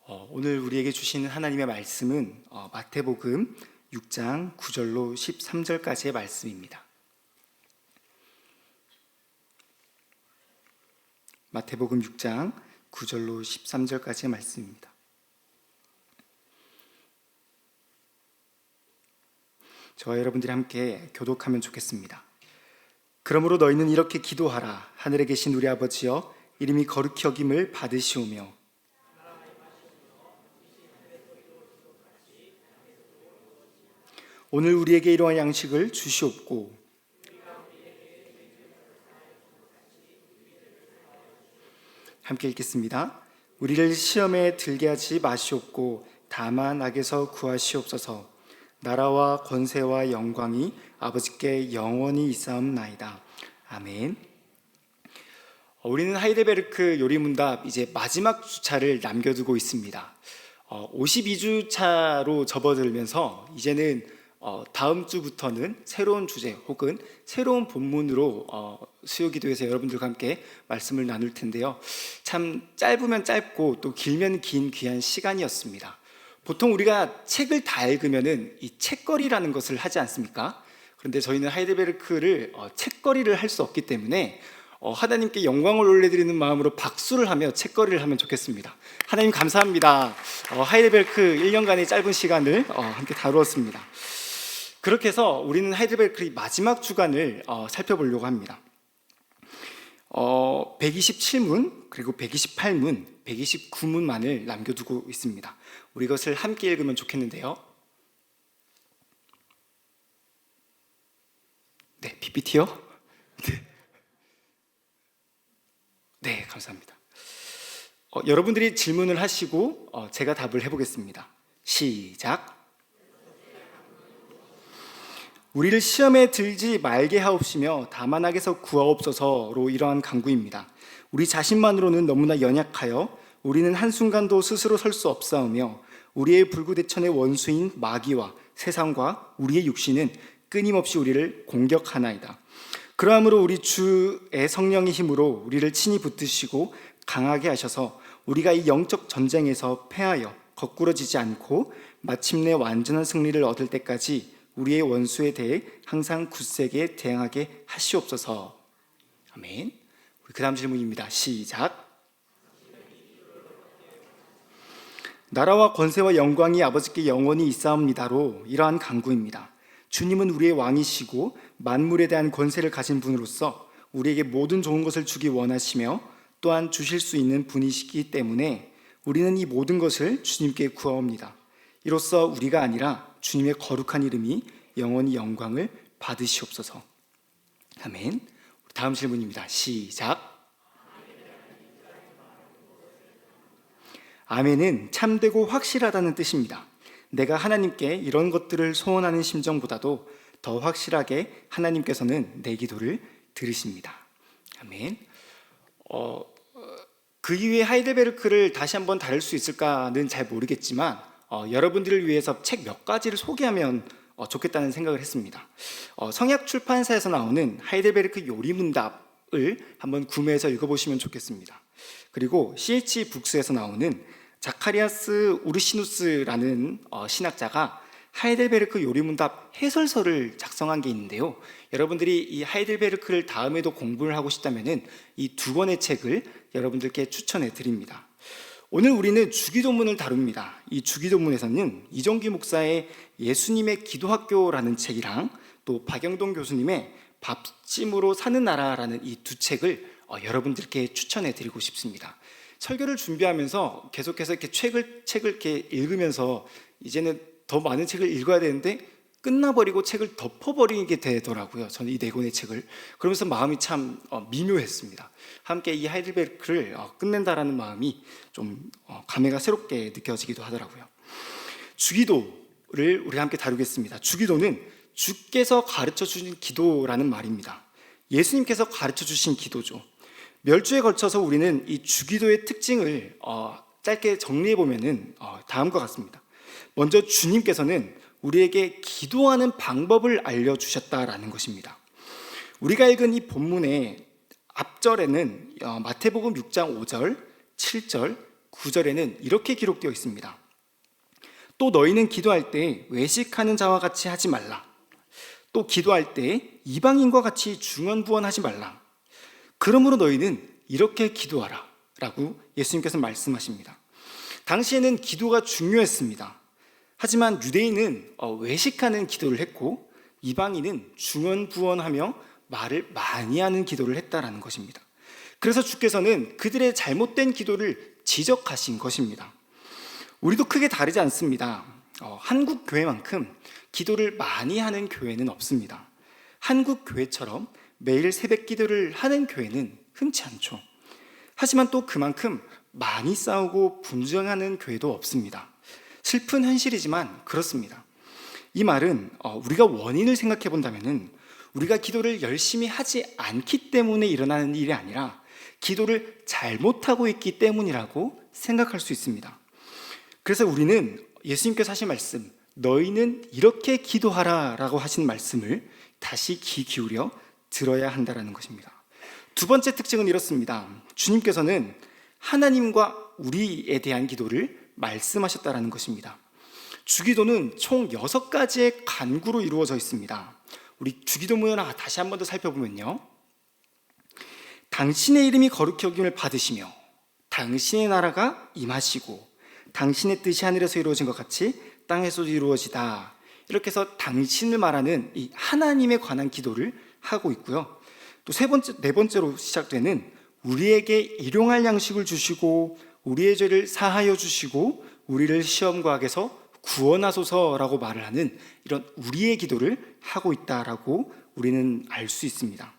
오늘 우리에게 주시는 하나님의 말씀은 마태복음 6장 9절로 13절까지의 말씀입니다. 마태복음 6장 9절로 13절까지의 말씀입니다. 저와 여러분들이 함께 교독하면 좋겠습니다. 그러므로 너희는 이렇게 기도하라. 하늘에 계신 우리 아버지여, 이름이 거룩히 여김을 받으시오며 오늘 우리에게 이러한 양식을 주시옵고 함께 읽겠습니다. 우리를 시험에 들게 하지 마시옵고 다만 악에서 구하시옵소서. 나라와 권세와 영광이 아버지께 영원히 있사옵나이다. 아멘. 우리는 하이델베르크 요리문답 이제 마지막 주차를 남겨두고 있습니다. 52주차로 접어들면서 이제는 다음 주부터는 새로운 주제 혹은 새로운 본문으로 수요기도에서 여러분들과 함께 말씀을 나눌 텐데요. 참 짧으면 짧고 또 길면 긴 귀한 시간이었습니다. 보통 우리가 책을 다 읽으면은 이 책거리라는 것을 하지 않습니까? 그런데 저희는 하이델베르크를 책거리를 할 수 없기 때문에 하나님께 영광을 올려드리는 마음으로 박수를 하며 책거리를 하면 좋겠습니다. 하나님 감사합니다. 하이델베르크 1년간의 짧은 시간을 함께 다루었습니다. 그렇게 해서 우리는 하이델베르크의 마지막 주간을 살펴보려고 합니다. 127문 그리고 128문, 129문만을 남겨두고 있습니다. 우리 이것을 함께 읽으면 좋겠는데요. 네, PPT요? 네, 감사합니다. 여러분들이 질문을 하시고 제가 답을 해보겠습니다. 시작. 우리를 시험에 들지 말게 하옵시며 다만 악에서 구하옵소서로 이러한 간구입니다. 우리 자신만으로는 너무나 연약하여 우리는 한순간도 스스로 설 수 없사오며 우리의 불구대천의 원수인 마귀와 세상과 우리의 육신은 끊임없이 우리를 공격하나이다. 그러므로 우리 주의 성령의 힘으로 우리를 친히 붙드시고 강하게 하셔서 우리가 이 영적 전쟁에서 패하여 거꾸러지지 않고 마침내 완전한 승리를 얻을 때까지 우리의 원수에 대해 항상 굳세게 대항하게 하시옵소서. 아멘. 그 다음 질문입니다. 시작. 나라와 권세와 영광이 아버지께 영원히 있사옵니다로 이러한 간구입니다. 주님은 우리의 왕이시고 만물에 대한 권세를 가진 분으로서 우리에게 모든 좋은 것을 주기 원하시며 또한 주실 수 있는 분이시기 때문에 우리는 이 모든 것을 주님께 구하옵니다. 이로써 우리가 아니라 주님의 거룩한 이름이 영원히 영광을 받으시옵소서. 아멘. 다음 질문입니다. 시작. 아멘은 참되고 확실하다는 뜻입니다. 내가 하나님께 이런 것들을 소원하는 심정보다도 더 확실하게 하나님께서는 내 기도를 들으십니다. 아멘. 그 이후에 하이델베르크를 다시 한번 다룰 수 있을까는 잘 모르겠지만 여러분들을 위해서 책 몇 가지를 소개하면 좋겠다는 생각을 했습니다. 성약 출판사에서 나오는 하이델베르크 요리문답을 한번 구매해서 읽어보시면 좋겠습니다. 그리고 CH 북스에서 나오는 자카리아스 우르시누스라는 신학자가 하이델베르크 요리문답 해설서를 작성한 게 있는데요. 여러분들이 이 하이델베르크를 다음에도 공부를 하고 싶다면 이 두 권의 책을 여러분들께 추천해 드립니다. 오늘 우리는 주기도문을 다룹니다. 이 주기도문에서는 이정기 목사의 예수님의 기도학교라는 책이랑 또 박영동 교수님의 밥짐으로 사는 나라라는 이 두 책을 여러분들께 추천해 드리고 싶습니다. 설교를 준비하면서 계속해서 이렇게 책을 이렇게 읽으면서 이제는 더 많은 책을 읽어야 되는데 끝나버리고 책을 덮어버리게 되더라고요. 저는 이 네 권의 책을. 그러면서 마음이 참 미묘했습니다. 함께 이 하이델베르크를 끝낸다라는 마음이 좀 감회가 새롭게 느껴지기도 하더라고요. 주기도를 우리 함께 다루겠습니다. 주기도는 주께서 가르쳐 주신 기도라는 말입니다. 예수님께서 가르쳐 주신 기도죠. 몇 주에 걸쳐서 우리는 이 주기도의 특징을 짧게 정리해 보면은 다음과 같습니다. 먼저 주님께서는 우리에게 기도하는 방법을 알려주셨다라는 것입니다. 우리가 읽은 이 본문의 앞절에는 마태복음 6장 5절, 7절, 9절에는 이렇게 기록되어 있습니다. 또 너희는 기도할 때 외식하는 자와 같이 하지 말라. 또 기도할 때 이방인과 같이 중언부언하지 말라. 그러므로 너희는 이렇게 기도하라 라고 예수님께서 말씀하십니다. 당시에는 기도가 중요했습니다. 하지만 유대인은 외식하는 기도를 했고 이방인은 중언부언하며 말을 많이 하는 기도를 했다라는 것입니다. 그래서 주께서는 그들의 잘못된 기도를 지적하신 것입니다. 우리도 크게 다르지 않습니다. 한국 교회만큼 기도를 많이 하는 교회는 없습니다. 한국 교회처럼 매일 새벽 기도를 하는 교회는 흔치 않죠. 하지만 또 그만큼 많이 싸우고 분쟁하는 교회도 없습니다. 슬픈 현실이지만 그렇습니다. 이 말은 우리가 원인을 생각해 본다면 우리가 기도를 열심히 하지 않기 때문에 일어나는 일이 아니라 기도를 잘못하고 있기 때문이라고 생각할 수 있습니다. 그래서 우리는 예수님께서 하신 말씀, 너희는 이렇게 기도하라 라고 하신 말씀을 다시 귀 기울여 들어야 한다는 것입니다. 두 번째 특징은 이렇습니다. 주님께서는 하나님과 우리에 대한 기도를 말씀하셨다는 것입니다. 주기도는 총 6가지의 간구로 이루어져 있습니다. 우리 주기도문을 다시 한 번 더 살펴보면요, 당신의 이름이 거룩히 여김을 받으시며 당신의 나라가 임하시고 당신의 뜻이 하늘에서 이루어진 것 같이 땅에서도 이루어지다. 이렇게 해서 당신을 말하는 이 하나님에 관한 기도를 하고 있고요. 또 네 번째로 시작되는 우리에게 일용할 양식을 주시고 우리의 죄를 사하여 주시고 우리를 시험과 악에서 구원하소서라고 말을 하는 이런 우리의 기도를 하고 있다라고 우리는 알 수 있습니다.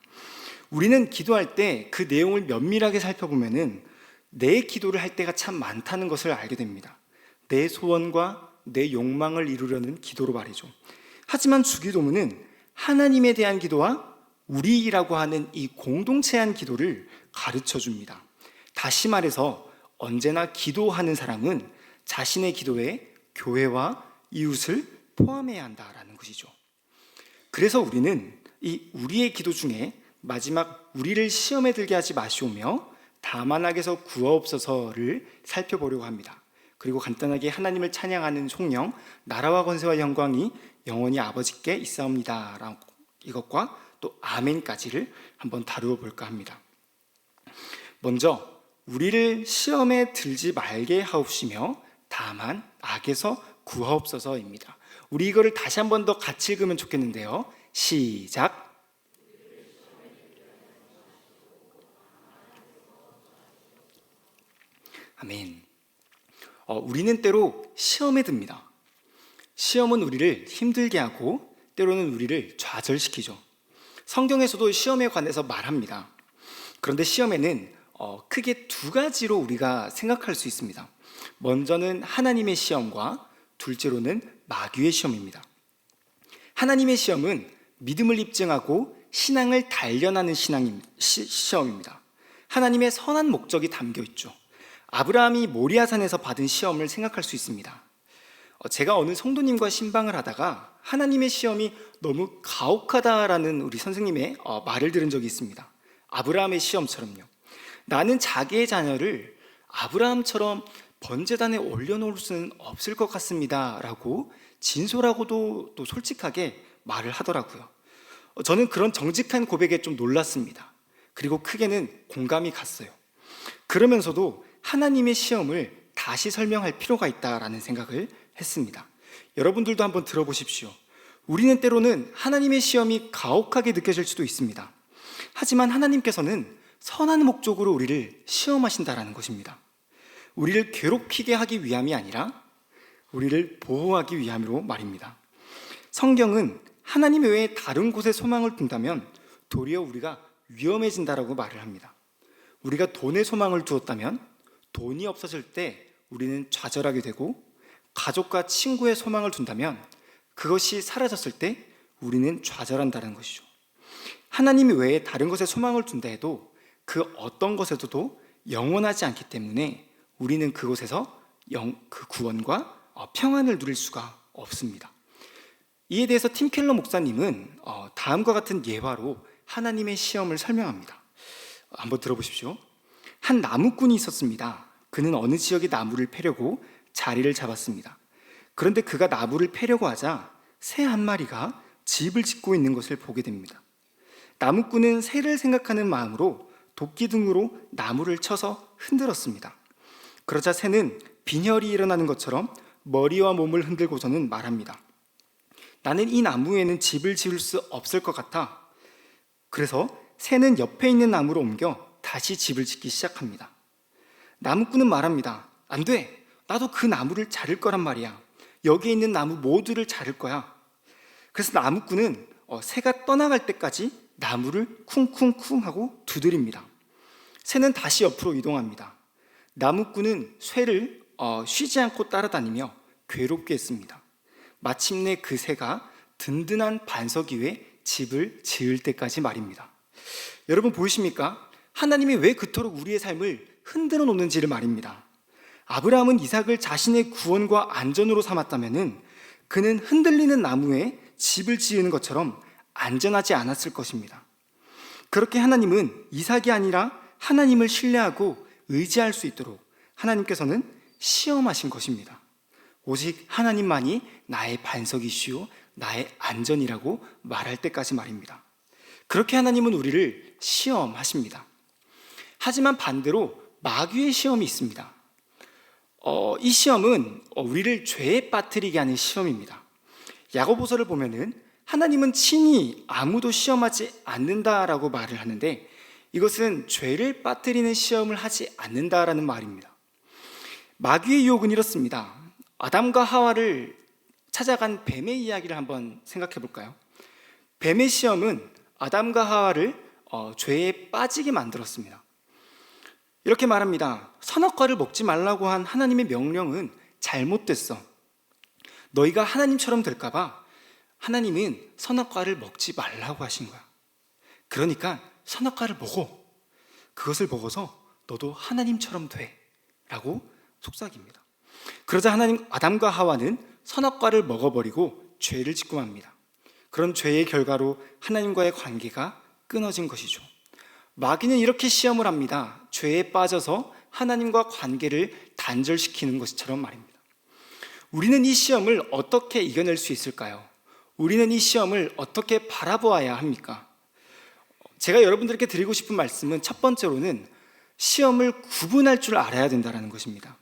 우리는 기도할 때 그 내용을 면밀하게 살펴보면은 내 기도를 할 때가 참 많다는 것을 알게 됩니다. 내 소원과 내 욕망을 이루려는 기도로 말이죠. 하지만 주기도문은 하나님에 대한 기도와 우리라고 하는 이 공동체에 대한 기도를 가르쳐 줍니다. 다시 말해서 언제나 기도하는 사람은 자신의 기도에 교회와 이웃을 포함해야 한다라는 것이죠. 그래서 우리는 이 우리의 기도 중에 마지막 우리를 시험에 들게 하지 마시오며 다만 악에서 구하옵소서를 살펴보려고 합니다. 그리고 간단하게 하나님을 찬양하는 송영, 나라와 권세와 영광이 영원히 아버지께 있사옵니다, 이것과 또 아멘까지를 한번 다루어 볼까 합니다. 먼저 우리를 시험에 들지 말게 하옵시며 다만 악에서 구하옵소서입니다. 우리 이거를 다시 한 번 더 같이 읽으면 좋겠는데요. 시작. 아멘. 우리는 때로 시험에 듭니다. 시험은 우리를 힘들게 하고 때로는 우리를 좌절시키죠. 성경에서도 시험에 관해서 말합니다. 그런데 시험에는 크게 두 가지로 우리가 생각할 수 있습니다. 먼저는 하나님의 시험과 둘째로는 마귀의 시험입니다. 하나님의 시험은 믿음을 입증하고 신앙을 단련하는 시험입니다. 하나님의 선한 목적이 담겨 있죠. 아브라함이 모리아산에서 받은 시험을 생각할 수 있습니다. 제가 어느 성도님과 신방을 하다가 하나님의 시험이 너무 가혹하다라는 우리 선생님의 말을 들은 적이 있습니다. 아브라함의 시험처럼요. 나는 자기의 자녀를 아브라함처럼 번제단에 올려놓을 수는 없을 것 같습니다 라고 진솔하고도 또 솔직하게 말을 하더라고요. 저는 그런 정직한 고백에 좀 놀랐습니다. 그리고 크게는 공감이 갔어요. 그러면서도 하나님의 시험을 다시 설명할 필요가 있다라는 생각을 했습니다. 여러분들도 한번 들어보십시오. 우리는 때로는 하나님의 시험이 가혹하게 느껴질 수도 있습니다. 하지만 하나님께서는 선한 목적으로 우리를 시험하신다라는 것입니다. 우리를 괴롭히게 하기 위함이 아니라 우리를 보호하기 위함으로 말입니다. 성경은 하나님 외에 다른 곳에 소망을 둔다면 도리어 우리가 위험해진다라고 말을 합니다. 우리가 돈에 소망을 두었다면 돈이 없어질 때 우리는 좌절하게 되고, 가족과 친구의 소망을 둔다면 그것이 사라졌을 때 우리는 좌절한다는 것이죠. 하나님 외에 다른 것에 소망을 둔다 해도 그 어떤 것에서도 영원하지 않기 때문에 우리는 그곳에서 그 구원과 평안을 누릴 수가 없습니다. 이에 대해서 팀 켈러 목사님은 다음과 같은 예화로 하나님의 시험을 설명합니다. 한번 들어보십시오. 한 나무꾼이 있었습니다. 그는 어느 지역의 나무를 패려고 자리를 잡았습니다. 그런데 그가 나무를 패려고 하자 새 한 마리가 집을 짓고 있는 것을 보게 됩니다. 나무꾼은 새를 생각하는 마음으로 도끼 등으로 나무를 쳐서 흔들었습니다. 그러자 새는 빈혈이 일어나는 것처럼 머리와 몸을 흔들고서는 말합니다. 나는 이 나무에는 집을 지을 수 없을 것 같아. 그래서 새는 옆에 있는 나무로 옮겨 다시 집을 짓기 시작합니다. 나무꾼은 말합니다. 안 돼. 나도 그 나무를 자를 거란 말이야. 여기에 있는 나무 모두를 자를 거야. 그래서 나무꾼은 새가 떠나갈 때까지 나무를 쿵쿵쿵 하고 두드립니다. 새는 다시 옆으로 이동합니다. 나무꾼은 쇠를 쉬지 않고 따라다니며 괴롭게 했습니다. 마침내 그 새가 든든한 반석 위에 집을 지을 때까지 말입니다. 여러분 보이십니까? 하나님이 왜 그토록 우리의 삶을 흔들어 놓는지를 말입니다. 아브라함은 이삭을 자신의 구원과 안전으로 삼았다면 그는 흔들리는 나무에 집을 지으는 것처럼 안전하지 않았을 것입니다. 그렇게 하나님은 이삭이 아니라 하나님을 신뢰하고 의지할 수 있도록 하나님께서는 시험하신 것입니다. 오직 하나님만이 나의 반석이시요 나의 안전이라고 말할 때까지 말입니다. 그렇게 하나님은 우리를 시험하십니다. 하지만 반대로 마귀의 시험이 있습니다. 이 시험은 우리를 죄에 빠뜨리게 하는 시험입니다. 야고보서를 보면은 하나님은 친히 아무도 시험하지 않는다라고 말을 하는데 이것은 죄를 빠뜨리는 시험을 하지 않는다라는 말입니다. 마귀의 유혹은 이렇습니다. 아담과 하와를 찾아간 뱀의 이야기를 한번 생각해 볼까요? 뱀의 시험은 아담과 하와를 죄에 빠지게 만들었습니다. 이렇게 말합니다. 선악과를 먹지 말라고 한 하나님의 명령은 잘못됐어. 너희가 하나님처럼 될까 봐 하나님은 선악과를 먹지 말라고 하신 거야. 그러니까 선악과를 먹어. 그것을 먹어서 너도 하나님처럼 돼 라고 속삭입니다. 그러자 아담과 하와는 선악과를 먹어버리고 죄를 짓고 맙니다. 그런 죄의 결과로 하나님과의 관계가 끊어진 것이죠. 마귀는 이렇게 시험을 합니다. 죄에 빠져서 하나님과 관계를 단절시키는 것처럼 말입니다. 우리는 이 시험을 어떻게 이겨낼 수 있을까요? 우리는 이 시험을 어떻게 바라보아야 합니까? 제가 여러분들께 드리고 싶은 말씀은 첫 번째로는 시험을 구분할 줄 알아야 된다는 것입니다.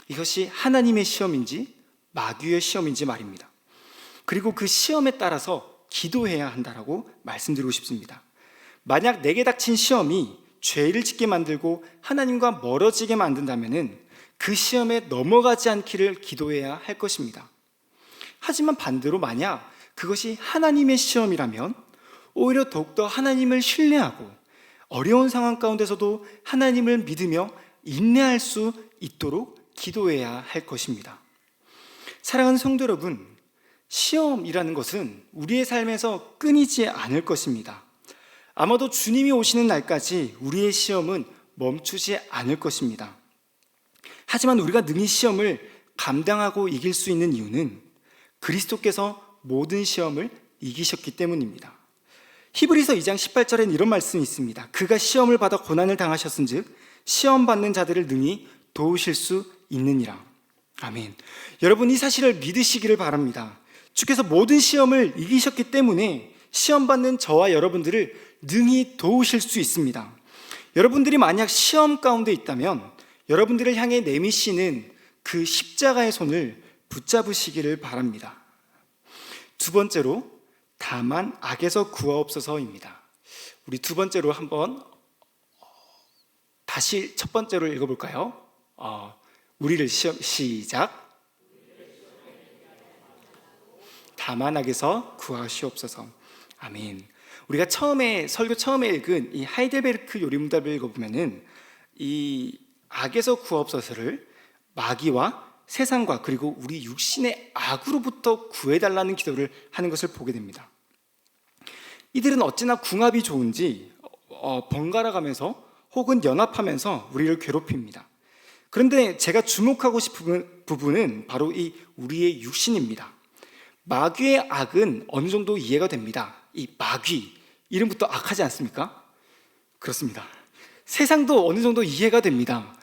이것이 하나님의 시험인지 마귀의 시험인지 말입니다. 그리고 그 시험에 따라서 기도해야 한다고 말씀드리고 싶습니다. 만약 내게 닥친 시험이 죄를 짓게 만들고 하나님과 멀어지게 만든다면 그 시험에 넘어가지 않기를 기도해야 할 것입니다. 하지만 반대로 만약 그것이 하나님의 시험이라면 오히려 더욱더 하나님을 신뢰하고 어려운 상황 가운데서도 하나님을 믿으며 인내할 수 있도록 기도해야 할 것입니다. 사랑하는 성도 여러분, 시험이라는 것은 우리의 삶에서 끊이지 않을 것입니다. 아마도 주님이 오시는 날까지 우리의 시험은 멈추지 않을 것입니다. 하지만 우리가 능히 시험을 감당하고 이길 수 있는 이유는 그리스도께서 모든 시험을 이기셨기 때문입니다. 히브리서 2장 18절엔 이런 말씀이 있습니다. 그가 시험을 받아 고난을 당하셨은즉 시험 받는 자들을 능히 도우실 수 있느니라. 아멘. 여러분 이 사실을 믿으시기를 바랍니다. 주께서 모든 시험을 이기셨기 때문에 시험 받는 저와 여러분들을 능히 도우실 수 있습니다. 여러분들이 만약 시험 가운데 있다면 여러분들을 향해 내미시는 그 십자가의 손을 붙잡으시기를 바랍니다. 두 번째로 다만 악에서 구하옵소서입니다. 우리 두 번째로 한번 다시 첫 번째로 읽어볼까요? 우리를 시작. 다만 악에서 구하시옵소서. 아멘. 우리가 설교 처음에 읽은 이 하이델베르크 요리문답을 읽어보면은 이 악에서 구하옵소서를 마귀와 세상과 그리고 우리 육신의 악으로부터 구해달라는 기도를 하는 것을 보게 됩니다. 이들은 어찌나 궁합이 좋은지 번갈아가면서 혹은 연합하면서 우리를 괴롭힙니다. 그런데 제가 주목하고 싶은 부분은 바로 이 우리의 육신입니다. 마귀의 악은 어느 정도 이해가 됩니다. 이 마귀, 이름부터 악하지 않습니까? 그렇습니다. 세상도 어느 정도 이해가 됩니다.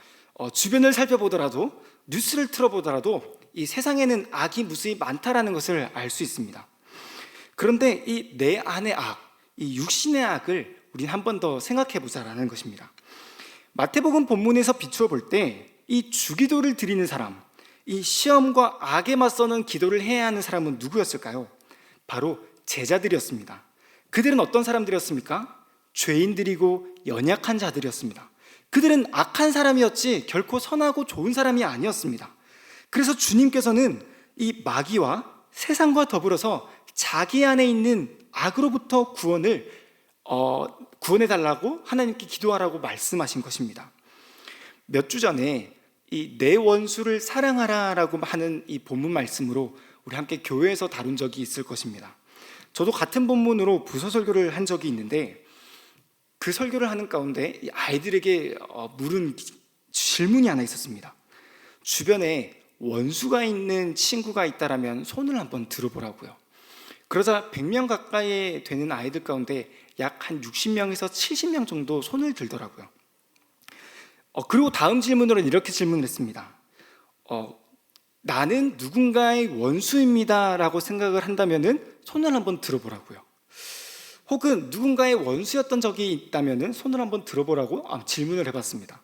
주변을 살펴보더라도 뉴스를 틀어보더라도 이 세상에는 악이 무수히 많다라는 것을 알 수 있습니다. 그런데 이 내 안의 악, 이 육신의 악을 우린 한 번 더 생각해 보자라는 것입니다. 마태복음 본문에서 비추어 볼 때 이 주기도를 드리는 사람, 이 시험과 악에 맞서는 기도를 해야 하는 사람은 누구였을까요? 바로 제자들이었습니다. 그들은 어떤 사람들이었습니까? 죄인들이고 연약한 자들이었습니다. 그들은 악한 사람이었지 결코 선하고 좋은 사람이 아니었습니다. 그래서 주님께서는 이 마귀와 세상과 더불어서 자기 안에 있는 악으로부터 구원해달라고 하나님께 기도하라고 말씀하신 것입니다. 몇 주 전에 이 내 원수를 사랑하라라고 하는 이 본문 말씀으로 우리 함께 교회에서 다룬 적이 있을 것입니다. 저도 같은 본문으로 부서 설교를 한 적이 있는데 그 설교를 하는 가운데 아이들에게 물은 질문이 하나 있었습니다. 주변에 원수가 있는 친구가 있다라면 손을 한번 들어보라고요. 그러자 100명 가까이 되는 아이들 가운데 약 한 60명에서 70명 정도 손을 들더라고요. 그리고 다음 질문으로는 이렇게 질문을 했습니다. 나는 누군가의 원수입니다 라고 생각을 한다면 손을 한번 들어보라고요. 혹은 누군가의 원수였던 적이 있다면 손을 한번 들어보라고 질문을 해봤습니다.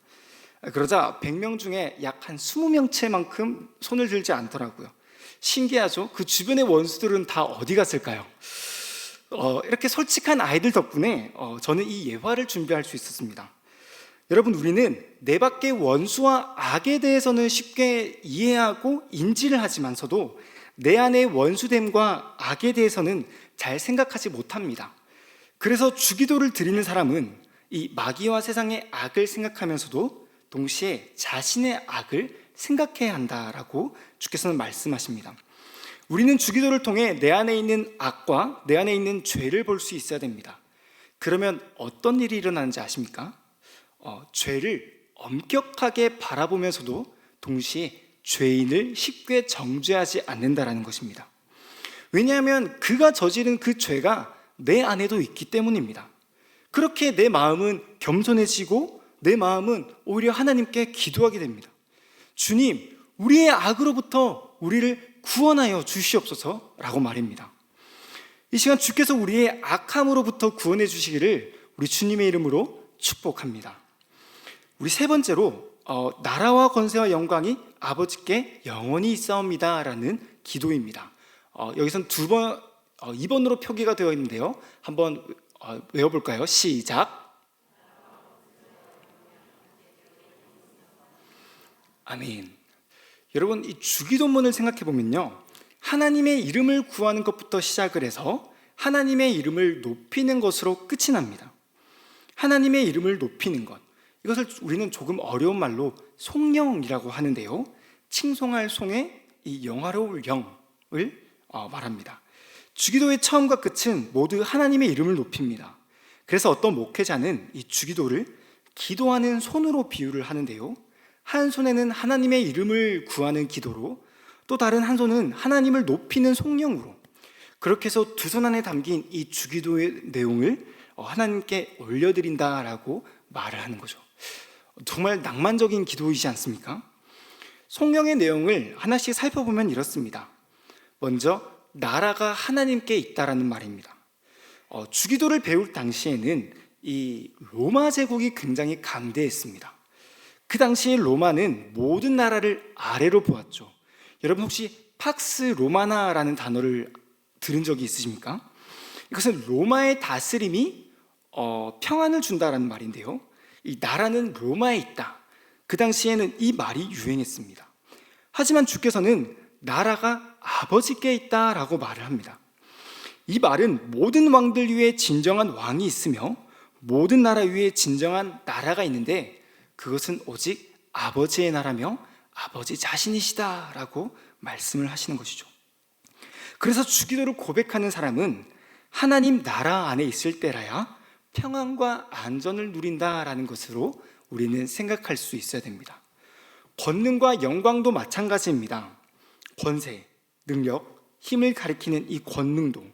그러자 100명 중에 약 한 20명체만큼 손을 들지 않더라고요. 신기하죠? 그 주변의 원수들은 다 어디 갔을까요? 이렇게 솔직한 아이들 덕분에 저는 이 예화를 준비할 수 있었습니다. 여러분, 우리는 내 밖의 원수와 악에 대해서는 쉽게 이해하고 인지를 하지만서도 내 안의 원수됨과 악에 대해서는 잘 생각하지 못합니다. 그래서 주기도를 드리는 사람은 이 마귀와 세상의 악을 생각하면서도 동시에 자신의 악을 생각해야 한다라고 주께서는 말씀하십니다. 우리는 주기도를 통해 내 안에 있는 악과 내 안에 있는 죄를 볼 수 있어야 됩니다. 그러면 어떤 일이 일어나는지 아십니까? 죄를 엄격하게 바라보면서도 동시에 죄인을 쉽게 정죄하지 않는다라는 것입니다. 왜냐하면 그가 저지른 그 죄가 내 안에도 있기 때문입니다. 그렇게 내 마음은 겸손해지고 내 마음은 오히려 하나님께 기도하게 됩니다. 주님, 우리의 악으로부터 우리를 구원하여 주시옵소서라고 말입니다. 이 시간 주께서 우리의 악함으로부터 구원해 주시기를 우리 주님의 이름으로 축복합니다. 우리 세 번째로 나라와 권세와 영광이 아버지께 영원히 있사옵니다 라는 기도입니다. 여기선 2번으로 표기가 되어 있는데요. 한번 외워볼까요? 시작. 아멘. 여러분, 이 주기도문을 생각해 보면요, 하나님의 이름을 구하는 것부터 시작을 해서 하나님의 이름을 높이는 것으로 끝이 납니다. 하나님의 이름을 높이는 것, 이것을 우리는 조금 어려운 말로 송영이라고 하는데요, 칭송할 송에 이 영화로울 영을 말합니다. 주기도의 처음과 끝은 모두 하나님의 이름을 높입니다. 그래서 어떤 목회자는 이 주기도를 기도하는 손으로 비유를 하는데요, 한 손에는 하나님의 이름을 구하는 기도로, 또 다른 한 손은 하나님을 높이는 송영으로, 그렇게 해서 두 손 안에 담긴 이 주기도의 내용을 하나님께 올려드린다라고 말을 하는 거죠. 정말 낭만적인 기도이지 않습니까? 송영의 내용을 하나씩 살펴보면 이렇습니다. 먼저 나라가 하나님께 있다라는 말입니다. 주기도를 배울 당시에는 이 로마 제국이 굉장히 강대했습니다. 그 당시 로마는 모든 나라를 아래로 보았죠. 여러분, 혹시 팍스 로마나라는 단어를 들은 적이 있으십니까? 이것은 로마의 다스림이 평안을 준다라는 말인데요, 이 나라는 로마에 있다, 그 당시에는 이 말이 유행했습니다. 하지만 주께서는 나라가 아버지께 있다라고 말을 합니다. 이 말은 모든 왕들 위에 진정한 왕이 있으며 모든 나라 위에 진정한 나라가 있는데 그것은 오직 아버지의 나라며 아버지 자신이시다라고 말씀을 하시는 것이죠. 그래서 주기도를 고백하는 사람은 하나님 나라 안에 있을 때라야 평안과 안전을 누린다라는 것으로 우리는 생각할 수 있어야 됩니다. 권능과 영광도 마찬가지입니다. 권세, 능력, 힘을 가리키는 이 권능도,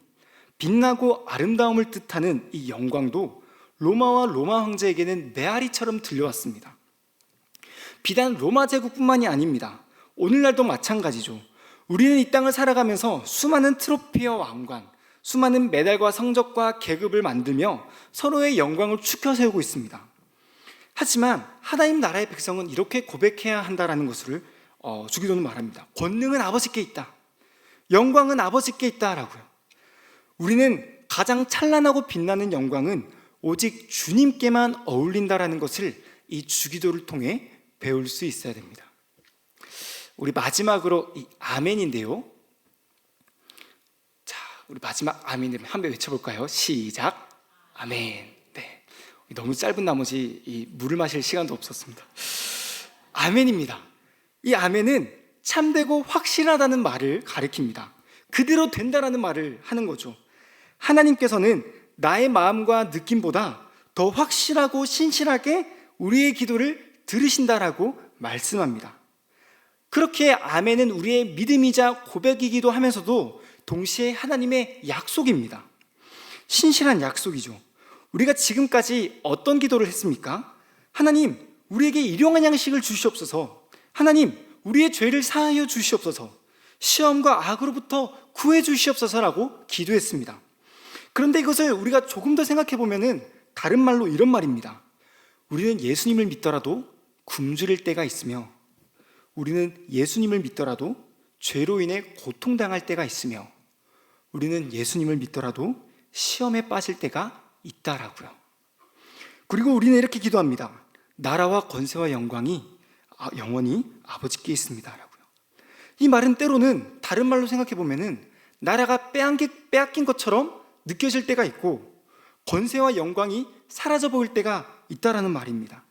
빛나고 아름다움을 뜻하는 이 영광도 로마와 로마 황제에게는 메아리처럼 들려왔습니다. 비단 로마 제국뿐만이 아닙니다. 오늘날도 마찬가지죠. 우리는 이 땅을 살아가면서 수많은 트로피와 왕관, 수많은 메달과 성적과 계급을 만들며 서로의 영광을 추켜 세우고 있습니다. 하지만 하나님 나라의 백성은 이렇게 고백해야 한다는 것을 주기도는 말합니다. 권능은 아버지께 있다. 영광은 아버지께 있다라고요. 우리는 가장 찬란하고 빛나는 영광은 오직 주님께만 어울린다라는 것을 이 주기도를 통해 배울 수 있어야 됩니다. 우리 마지막으로 이 아멘인데요. 자, 우리 마지막 아멘을 한번 외쳐볼까요? 시작. 아멘. 네. 너무 짧은 나머지 이 물을 마실 시간도 없었습니다. 아멘입니다. 이 아멘은 참되고 확실하다는 말을 가리킵니다. 그대로 된다라는 말을 하는 거죠. 하나님께서는 나의 마음과 느낌보다 더 확실하고 신실하게 우리의 기도를 들으신다라고 말씀합니다. 그렇게 아멘은 우리의 믿음이자 고백이기도 하면서도 동시에 하나님의 약속입니다. 신실한 약속이죠. 우리가 지금까지 어떤 기도를 했습니까? 하나님, 우리에게 일용할 양식을 주시옵소서. 하나님, 우리의 죄를 사하여 주시옵소서. 시험과 악으로부터 구해 주시옵소서라고 기도했습니다. 그런데 이것을 우리가 조금 더 생각해 보면은 다른 말로 이런 말입니다. 우리는 예수님을 믿더라도 굶주릴 때가 있으며, 우리는 예수님을 믿더라도 죄로 인해 고통당할 때가 있으며, 우리는 예수님을 믿더라도 시험에 빠질 때가 있다라고요. 그리고 우리는 이렇게 기도합니다. 나라와 권세와 영광이 영원히 아버지께 있습니다라고요. 이 말은 때로는 다른 말로 생각해 보면은 나라가 빼앗긴 것처럼 느껴질 때가 있고, 권세와 영광이 사라져 보일 때가 있다라는 말입니다.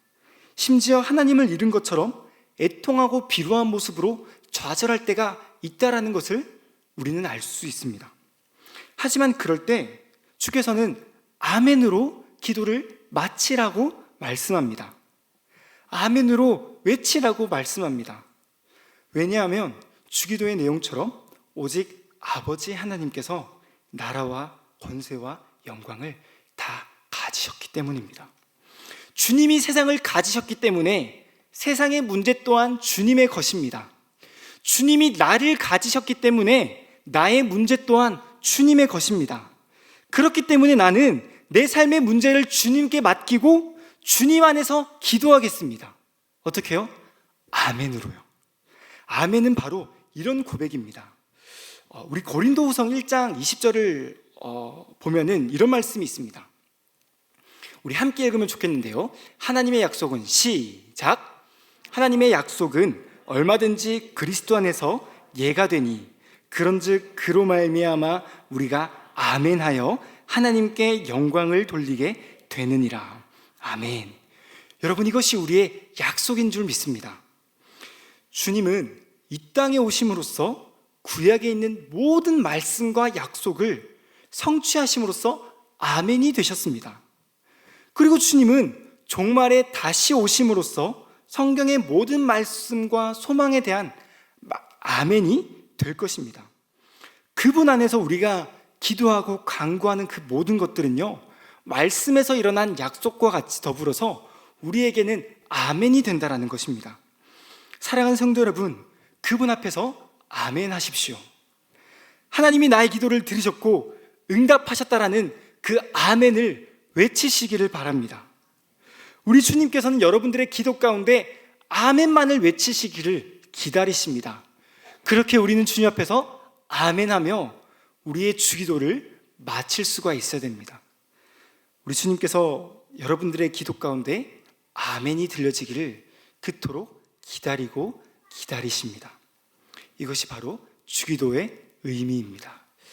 심지어 하나님을 잃은 것처럼 애통하고 비루한 모습으로 좌절할 때가 있다라는 것을 우리는 알 수 있습니다. 하지만 그럴 때 주께서는 아멘으로 기도를 마치라고 말씀합니다. 아멘으로 외치라고 말씀합니다. 왜냐하면 주기도의 내용처럼 오직 아버지 하나님께서 나라와 권세와 영광을 다 가지셨기 때문입니다. 주님이 세상을 가지셨기 때문에 세상의 문제 또한 주님의 것입니다. 주님이 나를 가지셨기 때문에 나의 문제 또한 주님의 것입니다. 그렇기 때문에 나는 내 삶의 문제를 주님께 맡기고 주님 안에서 기도하겠습니다. 어떻게 해요? 아멘으로요. 아멘은 바로 이런 고백입니다. 우리 고린도후서 1장 20절을 보면은 이런 말씀이 있습니다. 우리 함께 읽으면 좋겠는데요. 하나님의 약속은 시작. 하나님의 약속은 얼마든지 그리스도 안에서 예가 되니 그런즉 그로 말미암아 우리가 아멘하여 하나님께 영광을 돌리게 되느니라. 아멘. 여러분, 이것이 우리의 약속인 줄 믿습니다. 주님은 이 땅에 오심으로써 구약에 있는 모든 말씀과 약속을 성취하심으로써 아멘이 되셨습니다. 그리고 주님은 종말에 다시 오심으로써 성경의 모든 말씀과 소망에 대한 아멘이 될 것입니다. 그분 안에서 우리가 기도하고 간구하는 그 모든 것들은요, 말씀에서 일어난 약속과 같이 더불어서 우리에게는 아멘이 된다라는 것입니다. 사랑하는 성도 여러분, 그분 앞에서 아멘 하십시오. 하나님이 나의 기도를 들으셨고 응답하셨다라는 그 아멘을 외치시기를 바랍니다. 우리 주님께서는 여러분들의 기도 가운데 아멘만을 외치시기를 기다리십니다. 그렇게 우리는 주님 앞에서 아멘하며 우리의 주기도를 마칠 수가 있어야 됩니다. 우리 주님께서 여러분들의 기도 가운데 아멘이 들려지기를 그토록 기다리고 기다리십니다. 이것이 바로 주기도의 의미입니다.